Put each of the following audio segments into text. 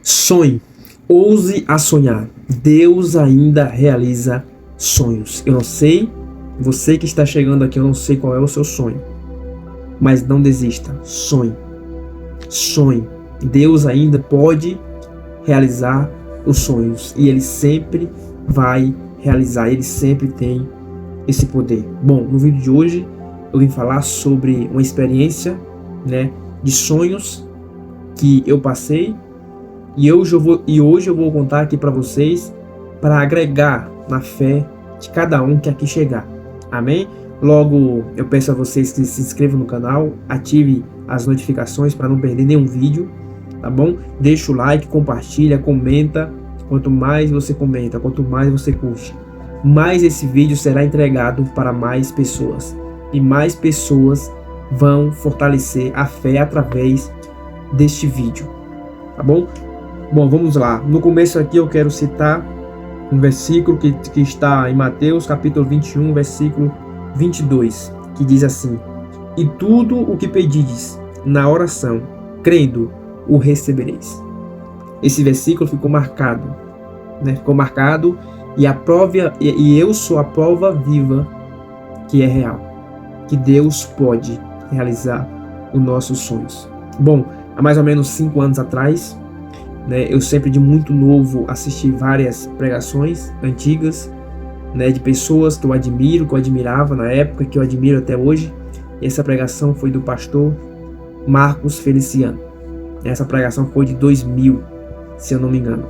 Sonhe, ouse a sonhar. Deus ainda realiza sonhos. Eu não sei, você que está chegando aqui, eu não sei qual é o seu sonho, mas não desista. Sonhe, sonhe. Deus ainda pode realizar os sonhos e Ele sempre vai realizar. Ele sempre tem esse poder. Bom, no vídeo de hoje eu vim falar sobre uma experiência, de sonhos que eu passei. E hoje eu vou contar aqui para vocês, para agregar na fé de cada um que aqui chegar. Amém? Logo, eu peço a vocês que se inscrevam no canal, ative as notificações para não perder nenhum vídeo, tá bom? Deixa o like, compartilha, comenta. Quanto mais você comenta, quanto mais você curte, mais esse vídeo será entregado para mais pessoas. E mais pessoas vão fortalecer a fé através deste vídeo, tá bom? Bom, vamos lá. No começo aqui eu quero citar um versículo que está em Mateus capítulo 21, versículo 22, que diz assim: E tudo o que pedides na oração, crendo, o recebereis. Esse versículo ficou marcado, Ficou marcado, e eu sou a prova viva que é real, que Deus pode realizar os nossos sonhos. Bom, há mais ou menos 5 anos atrás, eu sempre de muito novo assisti várias pregações antigas, de pessoas que eu admiro, que eu admirava na época, que eu admiro até hoje. E essa pregação foi do pastor Marcos Feliciano. Essa pregação foi de 2000, se eu não me engano.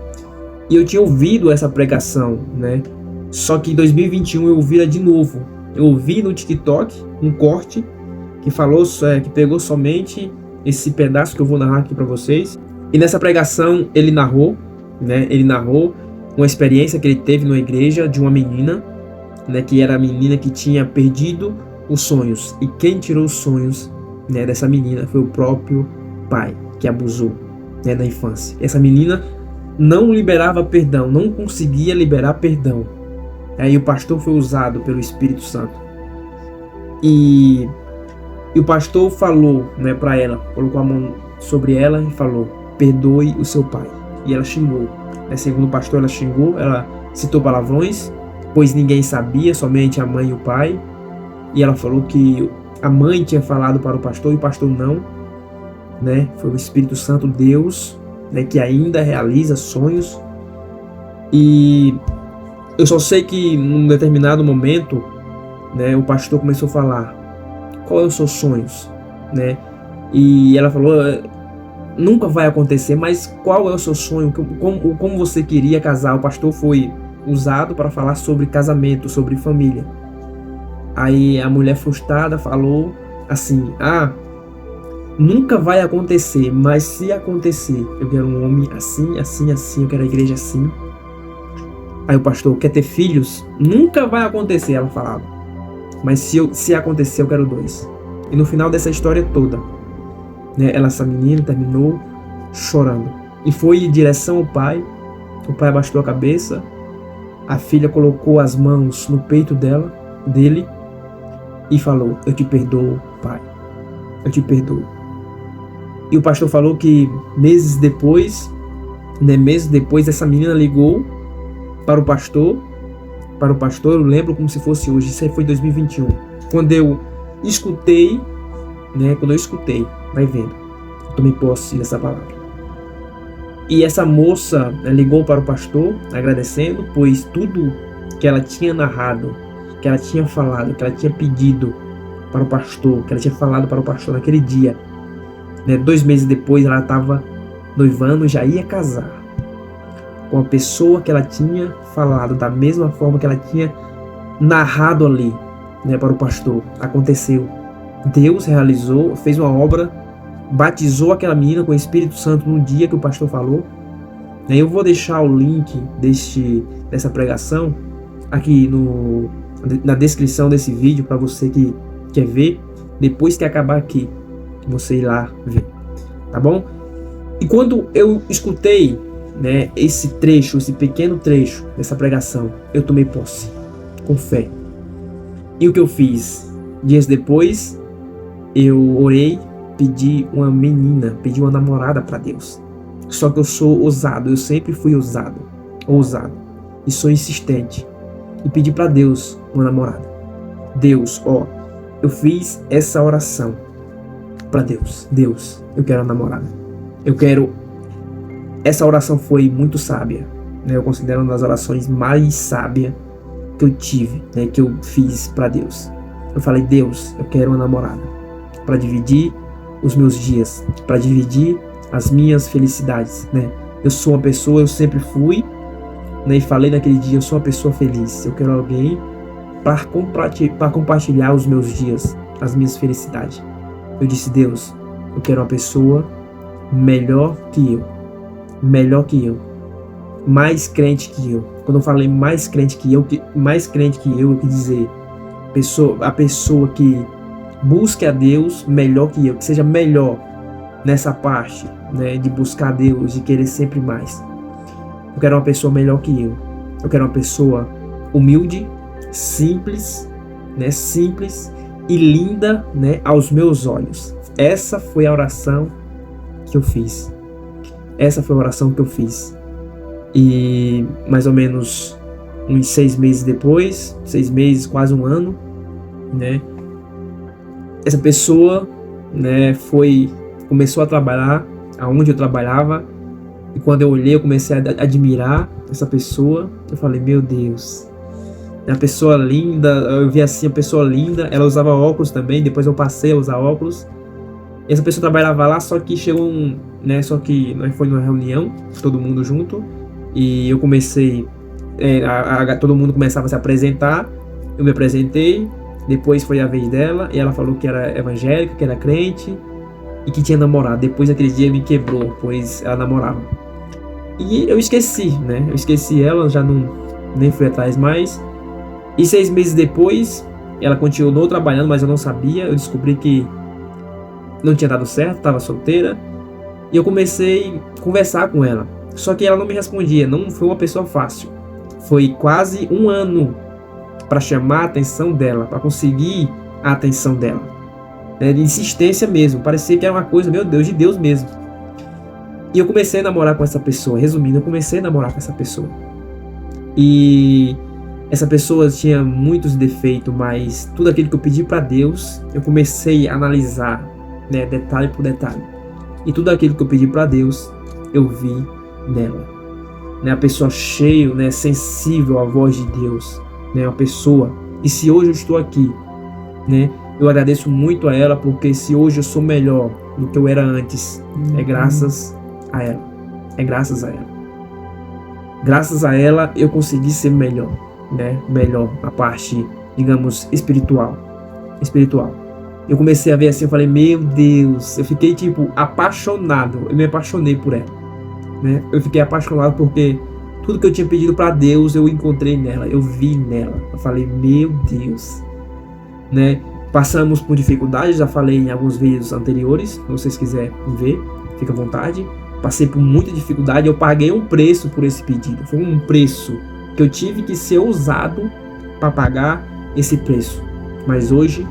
E eu tinha ouvido essa pregação, Só que em 2021 eu ouvi ela de novo. Eu ouvi no TikTok um corte que falou, que pegou somente esse pedaço que eu vou narrar aqui para vocês. E nessa pregação ele narrou, Ele narrou uma experiência que ele teve na igreja de uma menina, que era a menina que tinha perdido os sonhos. E quem tirou os sonhos, dessa menina foi o próprio pai, que abusou, na infância. Essa menina não liberava perdão, não conseguia liberar perdão. Aí o pastor foi usado pelo Espírito Santo. E o pastor falou, para ela, colocou a mão sobre ela e falou: perdoe o seu pai. E ela xingou. Segundo o pastor, ela xingou, ela citou palavrões, pois ninguém sabia, somente a mãe e o pai. E ela falou que a mãe tinha falado para o pastor e o pastor não. Foi o Espírito Santo, Deus, que ainda realiza sonhos. E eu só sei que num determinado momento, o pastor começou a falar: qual é os seus sonhos? E ela falou: nunca vai acontecer, mas qual é o seu sonho? Como você queria casar? O pastor foi usado para falar sobre casamento, sobre família. Aí a mulher frustrada falou assim: nunca vai acontecer, mas se acontecer, eu quero um homem assim, assim, assim, eu quero a igreja assim. Aí o pastor: quer ter filhos? Nunca vai acontecer, ela falava, mas se acontecer, eu quero 2. E no final dessa história toda, essa menina terminou chorando e foi em direção ao pai. O pai abaixou a cabeça, a filha colocou as mãos no peito dele e falou: eu te perdoo, pai, eu te perdoo. E o pastor falou que meses depois, essa menina ligou para o pastor, eu lembro como se fosse hoje. Isso aí foi em 2021, quando eu escutei, vai vendo, eu tomei posse dessa palavra. E essa moça ligou para o pastor agradecendo, pois tudo que ela tinha narrado, que ela tinha falado, que ela tinha pedido para o pastor, que ela tinha falado para o pastor naquele dia, 2 meses depois ela estava noivando, já ia casar com a pessoa que ela tinha falado, da mesma forma que ela tinha narrado ali, para o pastor. Aconteceu. Deus realizou, fez uma obra, batizou aquela menina com o Espírito Santo no dia que o pastor falou. Eu vou deixar o link dessa pregação aqui na descrição desse vídeo, para você que quer ver, depois que acabar aqui, você ir lá ver, tá bom? E quando eu escutei, esse pequeno trecho dessa pregação, eu tomei posse, com fé. E o que eu fiz? Dias depois, eu orei, pedi uma namorada para Deus. Só que eu sou ousado, eu sempre fui ousado. E sou insistente. E pedi para Deus uma namorada. Deus, ó, eu fiz essa oração para Deus. Deus, eu quero uma namorada. Eu quero. Essa oração foi muito sábia, né? Eu considero uma das orações mais sábias que eu tive, né? Que eu fiz para Deus. Eu falei, Deus, eu quero uma namorada para dividir os meus dias, para dividir as minhas felicidades, né? Eu sou uma pessoa, eu sempre fui, né? E falei naquele dia, eu sou uma pessoa feliz. Eu quero alguém para compartilhar os meus dias, as minhas felicidades. Eu disse, Deus, eu quero uma pessoa melhor que eu, mais crente que eu. Quando eu falei mais crente que eu quis dizer a pessoa que busque a Deus melhor que eu, que seja melhor nessa parte, né, de buscar a Deus, de querer sempre mais. Eu quero uma pessoa melhor que eu. Eu quero uma pessoa humilde, simples, né, e linda, né, aos meus olhos. Essa foi a oração que eu fiz. E mais ou menos uns 6 meses depois, 6 meses, quase um ano, né, essa pessoa, né, começou a trabalhar aonde eu trabalhava. E quando eu olhei, eu comecei a admirar essa pessoa. Eu falei, meu Deus, é uma pessoa linda. Eu vi assim, a pessoa linda. Ela usava óculos também, depois eu passei a usar óculos. E essa pessoa trabalhava lá, só que chegou só que nós foi numa reunião, todo mundo junto. E eu comecei, todo mundo começava a se apresentar. Eu me apresentei, depois foi a vez dela. E ela falou que era evangélica, que era crente e que tinha namorado. Depois daquele dia me quebrou, pois ela namorava. E eu esqueci, né? Eu esqueci ela, já nem fui atrás mais. E 6 meses depois, ela continuou trabalhando, mas eu não sabia. Eu descobri que não tinha dado certo, estava solteira. E eu comecei a conversar com ela. Só que ela não me respondia, não foi uma pessoa fácil. Foi quase um ano para chamar a atenção dela, para conseguir a atenção dela. De insistência mesmo, parecia que era uma coisa, meu Deus, de Deus mesmo. E eu comecei a namorar com essa pessoa. Resumindo, eu comecei a namorar com essa pessoa. E essa pessoa tinha muitos defeitos, mas tudo aquilo que eu pedi para Deus, eu comecei a analisar, né, detalhe por detalhe. E tudo aquilo que eu pedi para Deus, eu vi nela. Né, a pessoa cheia, né, sensível à voz de Deus. Né, uma pessoa. E se hoje eu estou aqui, né, eu agradeço muito a ela, porque se hoje eu sou melhor do que eu era antes, é graças a ela. É graças a ela. Graças a ela eu consegui ser melhor, né? Melhor na parte, digamos, espiritual. Eu comecei a ver assim, eu falei, meu Deus, eu fiquei tipo apaixonado. Eu me apaixonei por ela, né? Eu fiquei apaixonado porque tudo que eu tinha pedido para Deus eu encontrei nela, eu vi nela. Eu falei, meu Deus, né? Passamos por dificuldades, já falei em alguns vídeos anteriores, se vocês quiserem ver, fica à vontade. Passei por muita dificuldade, eu paguei um preço por esse pedido. Foi um preço que eu tive que ser ousado para pagar esse preço. Mas hoje,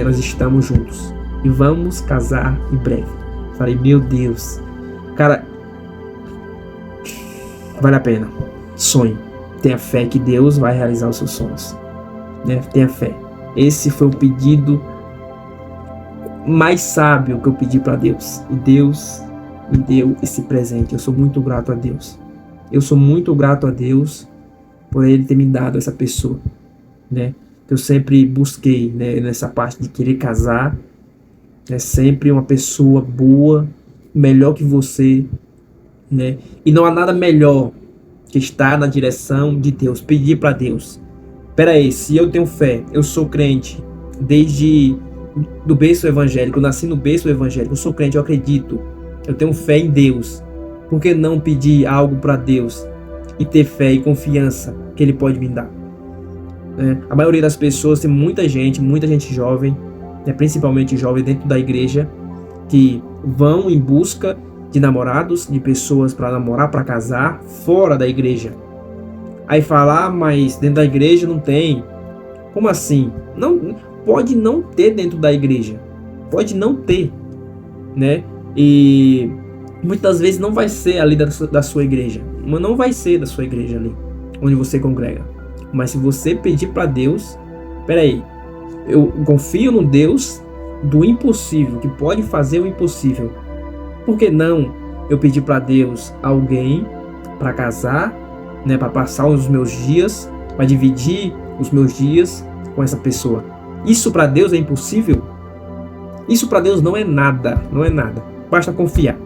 nós estamos juntos e vamos casar em breve. Falei, meu Deus, cara, vale a pena. Sonhe, tenha fé que Deus vai realizar os seus sonhos, né? Tenha fé. Esse foi o pedido mais sábio que eu pedi para Deus. E Deus me deu esse presente. Eu sou muito grato a Deus. Eu sou muito grato a Deus por Ele ter me dado essa pessoa, né? Eu sempre busquei, né, nessa parte de querer casar. É sempre uma pessoa boa, melhor que você, né? E não há nada melhor que estar na direção de Deus. Pedir para Deus. Pera aí, se eu tenho fé, eu sou crente desde do berço evangélico, eu nasci no berço evangélico, eu sou crente, eu acredito, eu tenho fé em Deus. Por que não pedir algo para Deus e ter fé e confiança que Ele pode me dar? A maioria das pessoas, tem muita gente jovem, né, principalmente jovem dentro da igreja, que vão em busca de namorados, de pessoas para namorar, para casar, fora da igreja. Aí falar, mas dentro da igreja não tem. Como assim? Não, pode não ter dentro da igreja. Pode não ter, né? E Muitas vezes não vai ser ali da sua igreja, mas não vai ser da sua igreja ali, onde você congrega. Mas se você pedir para Deus, peraí, eu confio no Deus do impossível, que pode fazer o impossível. Por que não eu pedir para Deus alguém para casar, né, para passar os meus dias, para dividir os meus dias com essa pessoa? Isso para Deus é impossível? Isso para Deus não é nada, não é nada. Basta confiar.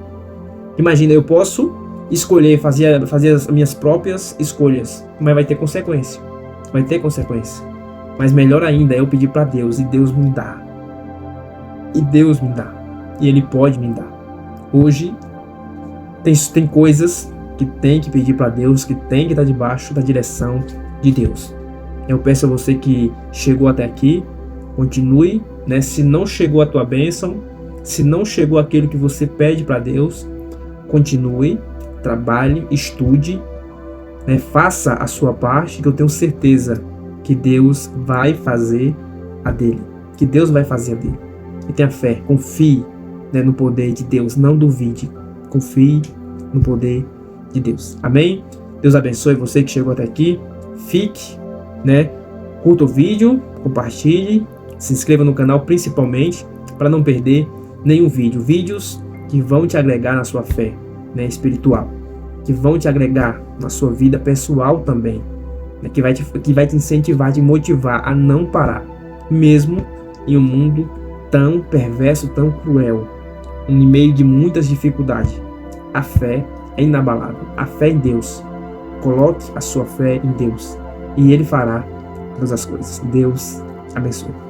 Imagina, eu posso escolher, fazer as minhas próprias escolhas, mas vai ter consequência. Vai ter consequência. Mas melhor ainda é eu pedir para Deus e Deus me dá. E Deus me dá. E Ele pode me dar. Hoje tem coisas que tem que pedir para Deus, que tem que estar debaixo da direção de Deus. Eu peço a você que chegou até aqui, continue, né? Se não chegou a tua bênção, se não chegou aquilo que você pede para Deus, continue, trabalhe, estude, né? Faça a sua parte, que eu tenho certeza que Deus vai fazer a dele. Que Deus vai fazer a dele. E tenha fé, confie, né, no poder de Deus, não duvide, confie no poder de Deus. Amém? Deus abençoe você que chegou até aqui. Fique, né? Curta o vídeo, compartilhe, se inscreva no canal principalmente para não perder nenhum vídeo. Vídeos que vão te agregar na sua fé, né, espiritual, que vão te agregar na sua vida pessoal também, né, que vai te incentivar, te motivar a não parar, mesmo em um mundo tão perverso, tão cruel, em meio de muitas dificuldades. A fé é inabalável, a fé em Deus. Coloque a sua fé em Deus e Ele fará todas as coisas. Deus abençoe.